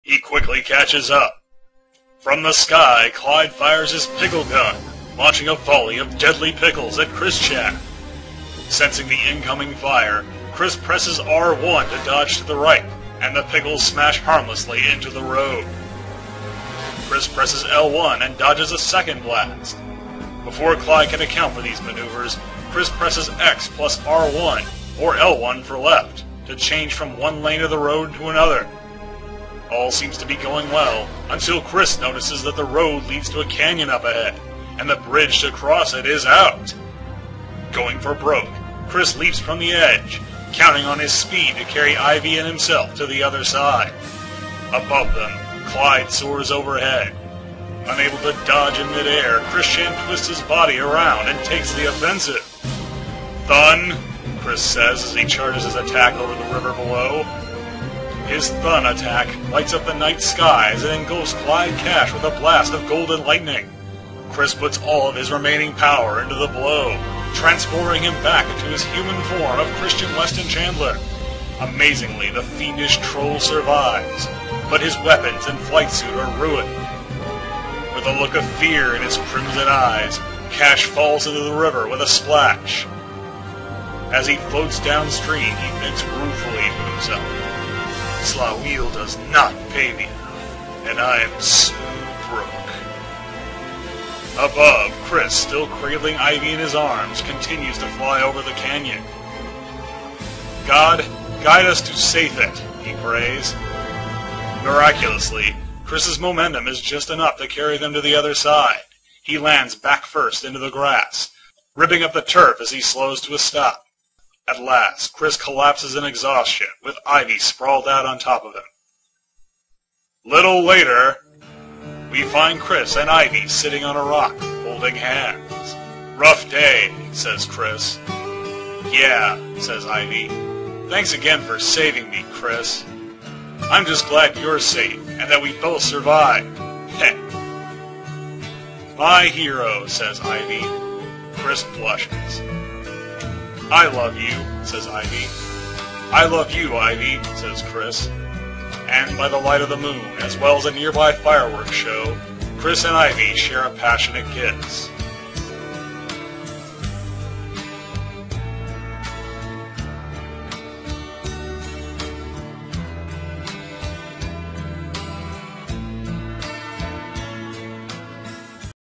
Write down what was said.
He quickly catches up. From the sky, Clyde fires his pickle gun, launching a volley of deadly pickles at Chris Chan. Sensing the incoming fire, Chris presses R1 to dodge to the right, and the pickles smash harmlessly into the road. Chris presses L1 and dodges a second blast. Before Clyde can account for these maneuvers, Chris presses X plus R1, or L1 for left, to change from one lane of the road to another. All seems to be going well, until Chris notices that the road leads to a canyon up ahead, and the bridge to cross it is out. Going for broke, Chris leaps from the edge, counting on his speed to carry Ivy and himself to the other side. Above them, Clyde soars overhead. Unable to dodge in midair, Christian twists his body around and takes the offensive. "Thun," Chris says as he charges his attack over the river below. His Thun attack lights up the night sky as it engulfs Clyde Cash with a blast of golden lightning. Chris puts all of his remaining power into the blow, transforming him back into his human form of Christian Weston Chandler. Amazingly, the fiendish troll survives, but his weapons and flight suit are ruined. With a look of fear in his crimson eyes, Cash falls into the river with a splash. As he floats downstream, he thinks ruefully to himself, "Slawil does not pay me enough, and I am so broke." Above, Chris, still cradling Ivy in his arms, continues to fly over the canyon. "God, guide us to Safet," he prays. Miraculously, Chris's momentum is just enough to carry them to the other side. He lands back first into the grass, ripping up the turf as he slows to a stop. At last, Chris collapses in exhaustion, with Ivy sprawled out on top of him. Little later, we find Chris and Ivy sitting on a rock, holding hands. "Rough day," says Chris. "Yeah," says Ivy. "Thanks again for saving me, Chris. I'm just glad you're safe, and that we both survived." Heh. "My hero," says Ivy. Chris blushes. "I love you," says Ivy. "I love you, Ivy," says Chris. And by the light of the moon, as well as a nearby fireworks show, Chris and Ivy share a passionate kiss.